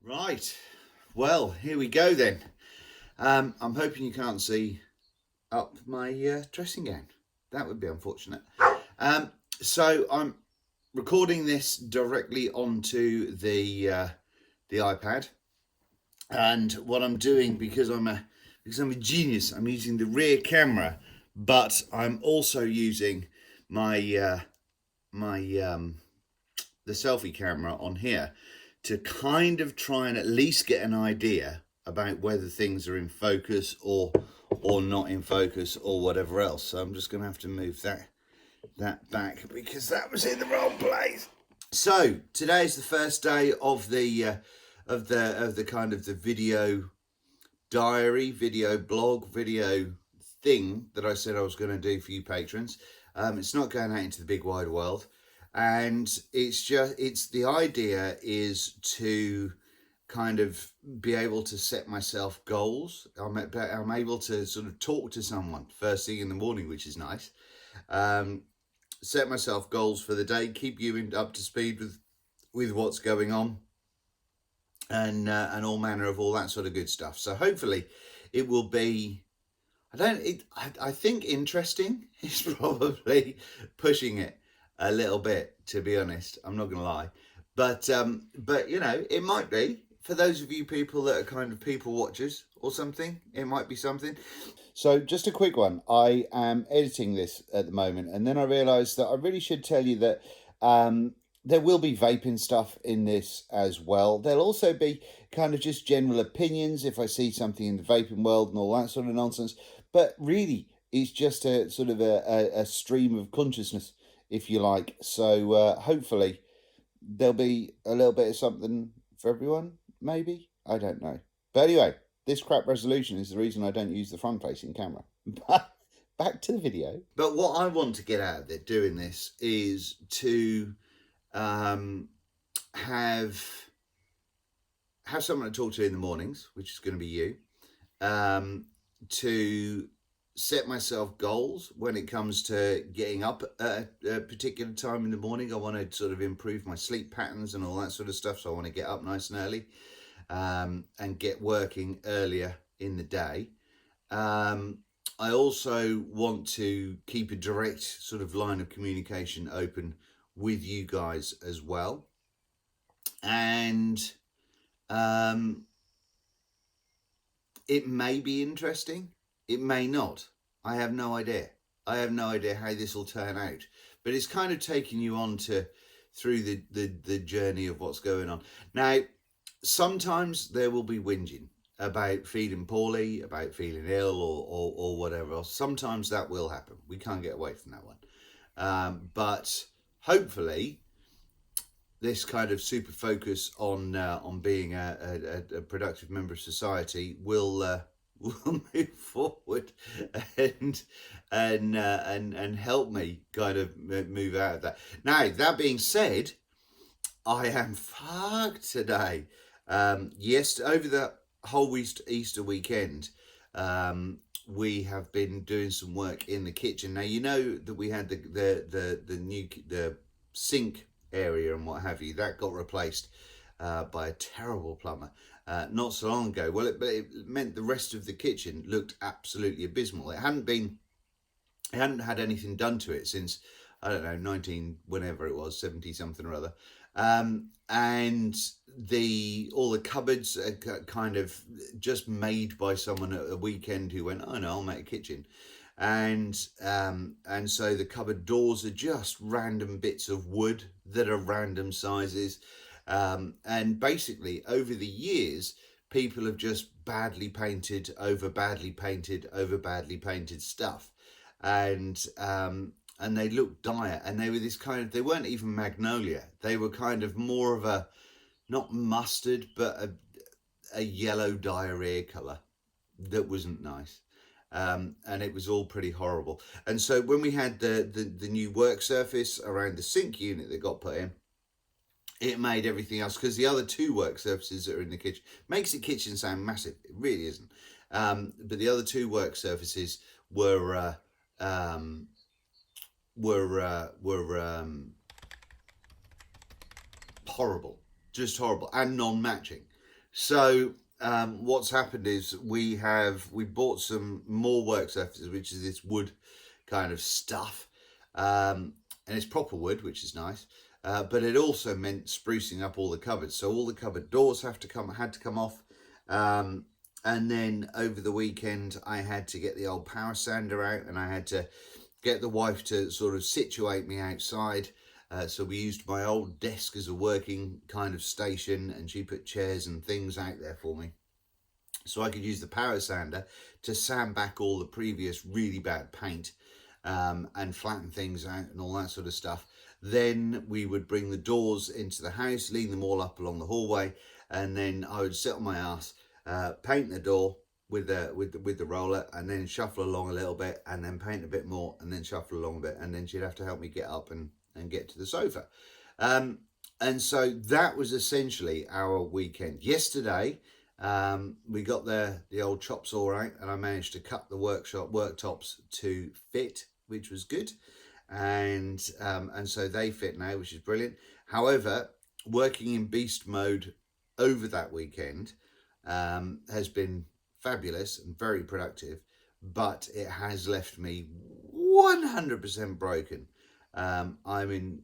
Right, well, here we go then. I'm hoping you can't see up my dressing gown. That would be unfortunate. Um, so I'm recording this directly onto the iPad, and what I'm doing because I'm a genius, I'm using the rear camera, but I'm also using my my the selfie camera on here to kind of try and at least get an idea about whether things are in focus or not in focus or whatever else. So I'm just going to have to move that back because that was in the wrong place. So today is the first day of the kind of the video diary, video blog, video thing that I said I was going to do for you patrons. It's not going out into the big wide world, and it's the idea is to kind of be able to set myself goals. I'm able to sort of talk to someone first thing in the morning, which is nice. Set myself goals for the day, keep you up to speed with what's going on, and all manner of all that sort of good stuff. So hopefully it will be, I think interesting is probably pushing it a little bit, to be honest. I'm not gonna lie, but you know, it might be for those of you people that are kind of people watchers or something. It might be something. So just a quick one. I am editing this at the moment, and then I realised that I really should tell you that there will be vaping stuff in this as well. There'll also be kind of just general opinions if I see something in the vaping world and all that sort of nonsense. But really, it's just a sort of a stream of consciousness, if you like. So hopefully there'll be a little bit of something for everyone, maybe. I don't know. But anyway, this crap resolution is the reason I don't use the front-facing camera. But back to the video. But what I want to get out of it doing this is to have someone to talk to in the mornings, which is going to be you, to set myself goals when it comes to getting up at a particular time in the morning. I want to sort of improve my sleep patterns and all that sort of stuff, so I want to get up nice and early, and get working earlier in the day. I also want to keep a direct sort of line of communication open with you guys as well, and it may be interesting, it may not. I have no idea. I have no idea how this will turn out, but it's kind of taking you on through the journey of what's going on. Now, sometimes there will be whinging about feeling poorly, about feeling ill, or whatever else. Sometimes that will happen. We can't get away from that one. But hopefully this kind of super focus on being a productive member of society will move forward and help me kind of move out of that. Now, that being said, I am fucked today. Yes, over the whole Easter weekend, we have been doing some work in the kitchen. Now, you know that we had the new sink area and what have you that got replaced by a terrible plumber not so long ago. Well, it meant the rest of the kitchen looked absolutely abysmal. It hadn't had anything done to it since, I don't know, 70 something or other. And all the cupboards are kind of just made by someone at a weekend who went, oh no, I'll make a kitchen. And so the cupboard doors are just random bits of wood that are random sizes. And basically over the years, people have just badly painted over badly painted stuff. And they looked dire, and they were this kind of, they weren't even magnolia. They were kind of more of a, not mustard, but a yellow diarrhea colour that wasn't nice. And it was all pretty horrible. And so when we had the new work surface around the sink unit that got put in, it made everything else, because the other two work surfaces that are in the kitchen, makes the kitchen sound massive. It really isn't. But the other two work surfaces were horrible, just horrible, and non-matching. So what's happened is we bought some more work surfaces, which is this wood kind of stuff, and it's proper wood, which is nice. But it also meant sprucing up all the cupboards. So all the cupboard doors had to come off. And then over the weekend, I had to get the old power sander out, and I had to get the wife to sort of situate me outside. So we used my old desk as a working kind of station, and she put chairs and things out there for me. So I could use the power sander to sand back all the previous really bad paint, and flatten things out and all that sort of stuff. Then we would bring the doors into the house, lean them all up along the hallway, and then I would sit on my ass, paint the door with the roller, and then shuffle along a little bit, and then paint a bit more, and then shuffle along a bit, and then she'd have to help me get up and get to the sofa. And so that was essentially our weekend. Yesterday, we got the old chop saw out, and I managed to cut the worktops to fit, which was good. And so they fit now, which is brilliant. However, working in beast mode over that weekend has been fabulous and very productive, but it has left me 100% broken. I'm in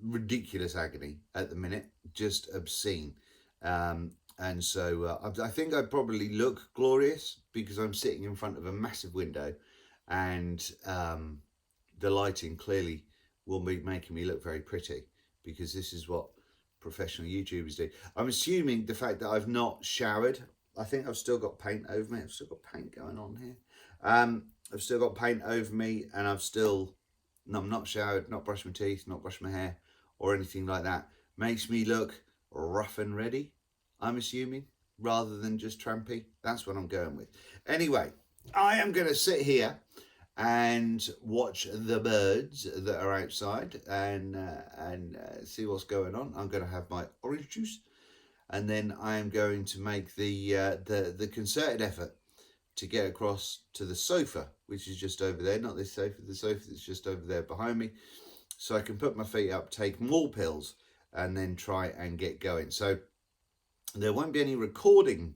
ridiculous agony at the minute, just obscene. And so I think I probably look glorious because I'm sitting in front of a massive window, and the lighting clearly will be making me look very pretty, because this is what professional YouTubers do. I'm assuming the fact that I've not showered, I think I've still got paint over me. I've still got paint going on here. I've still got paint over me, and I'm not showered, not brushed my teeth, not brushed my hair or anything like that. Makes me look rough and ready, I'm assuming, rather than just trampy. That's what I'm going with. Anyway, I am going to sit here and watch the birds that are outside, and see what's going on. I'm going to have my orange juice, and then I am going to make the concerted effort to get across to the sofa, which is just over there. Not this sofa, the sofa that's just over there behind me, so I can put my feet up, take more pills, and then try and get going. So there won't be any recording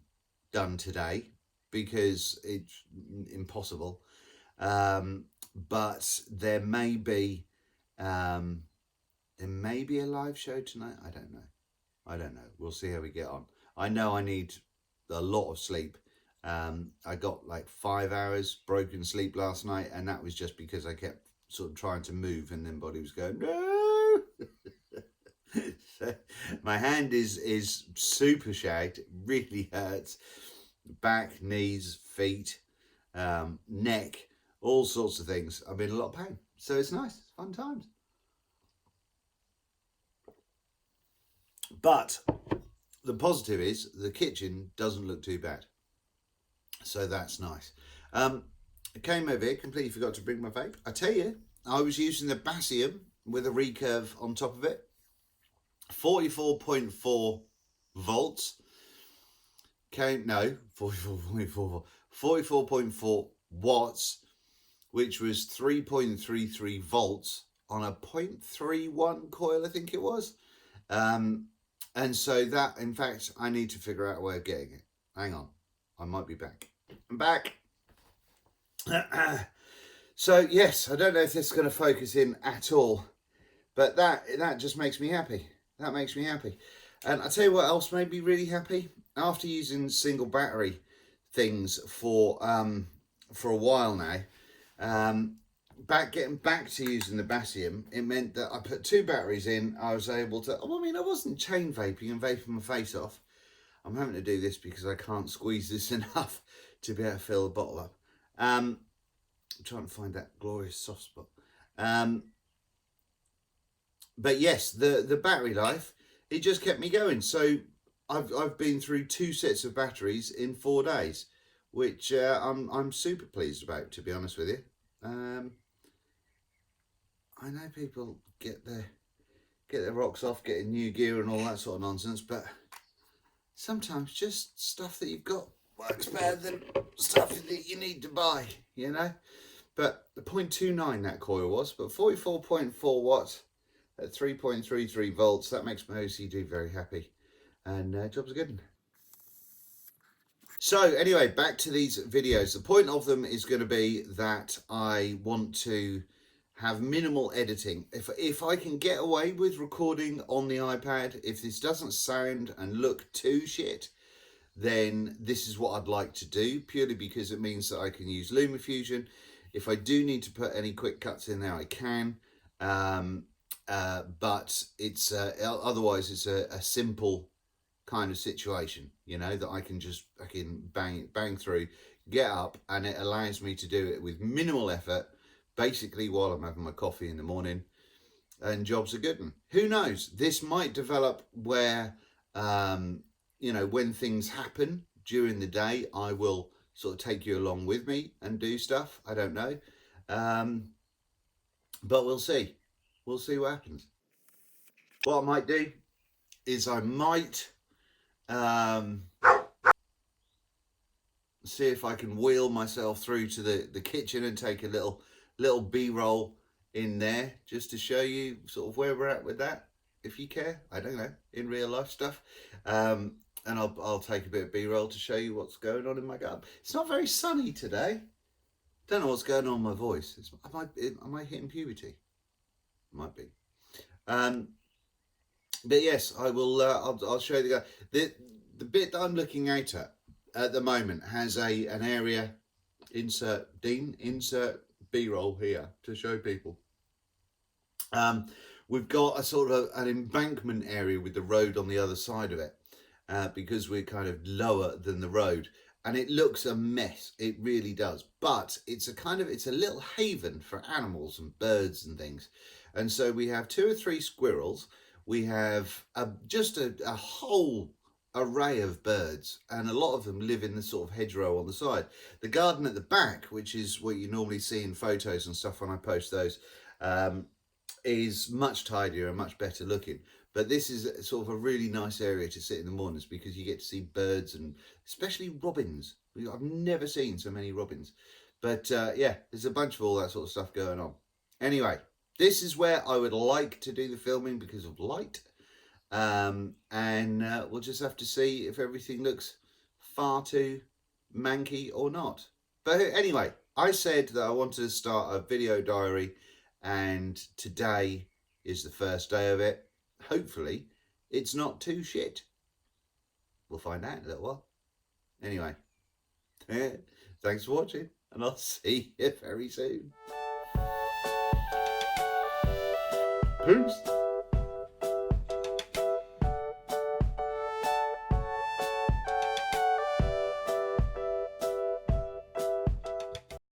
done today because it's impossible. But there may be a live show tonight. I don't know. We'll see how we get on. I know I need a lot of sleep. I got like 5 hours broken sleep last night, and that was just because I kept sort of trying to move, and then body was going, no. So my hand is super shagged. It really hurts. Back, knees, feet, neck, all sorts of things. I'm in a lot of pain. So it's nice. It's fun times. But the positive is the kitchen doesn't look too bad. So that's nice. I came over here, completely forgot to bring my vape. I tell you, I was using the Basium with a recurve on top of it. 44.4 volts. 44.4 watts, which was 3.33 volts on a 0.31 coil, I think it was. And so that, in fact, I need to figure out a way of getting it. Hang on, I might be back. I'm back. So yes, I don't know if this is going to focus in at all, but that just makes me happy. That makes me happy. And I'll tell you what else made me really happy. After using single battery things for a while now, getting back to using the Basium, it meant that I put 2 batteries in. I was able to, I mean, I wasn't chain vaping and vaping my face off. I'm having to do this because I can't squeeze this enough to be able to fill the bottle up. I'm trying to find that glorious soft spot. But yes, the battery life, it just kept me going. So I've been through 2 sets of batteries in 4 days, which I'm super pleased about, to be honest with you. I know people get their rocks off getting new gear and all that sort of nonsense, but sometimes just stuff that you've got works better than stuff that you need to buy, you know. But the 0.29 that coil was, but 44.4 watts at 3.33 volts, that makes my OCD very happy, and job's a good one. So anyway, back to these videos. The point of them is going to be that I want to have minimal editing. If I can get away with recording on the iPad, if this doesn't sound and look too shit, then this is what I'd like to do, purely because it means that I can use LumaFusion. If I do need to put any quick cuts in there, I can. But it's otherwise it's a simple kind of situation, you know, that I can just bang through, get up, and it allows me to do it with minimal effort, basically while I'm having my coffee in the morning, and jobs are good. Who knows, this might develop where you know, when things happen during the day, I will sort of take you along with me and do stuff. I don't know, but we'll see what happens. What I might do is I might see if I can wheel myself through to the kitchen and take a little B-roll in there, just to show you sort of where we're at with that, if you care. I don't know, in real life stuff. And I'll take a bit of B-roll to show you what's going on in my garden. It's not very sunny today. Don't know what's going on with my voice. Am I hitting puberty? Might be. But yes, I will. I'll show you the bit that I'm looking out at the moment has an area. Insert B-roll here to show people. We've got a sort of an embankment area with the road on the other side of it, because we're kind of lower than the road, and it looks a mess. It really does. But it's a little haven for animals and birds and things. And so we have 2 or 3 squirrels. We have just a whole array of birds, and a lot of them live in the sort of hedgerow on the side. The garden at the back, which is what you normally see in photos and stuff when I post those, is much tidier and much better looking. But this is sort of a really nice area to sit in the mornings, because you get to see birds, and especially robins. I've never seen so many robins. But yeah, there's a bunch of all that sort of stuff going on. Anyway, this is where I would like to do the filming because of light. And we'll just have to see if everything looks far too manky or not. But anyway, I said that I wanted to start a video diary, and today is the first day of it. Hopefully it's not too shit. We'll find out in a little while. Anyway, thanks for watching, and I'll see you very soon. Peace.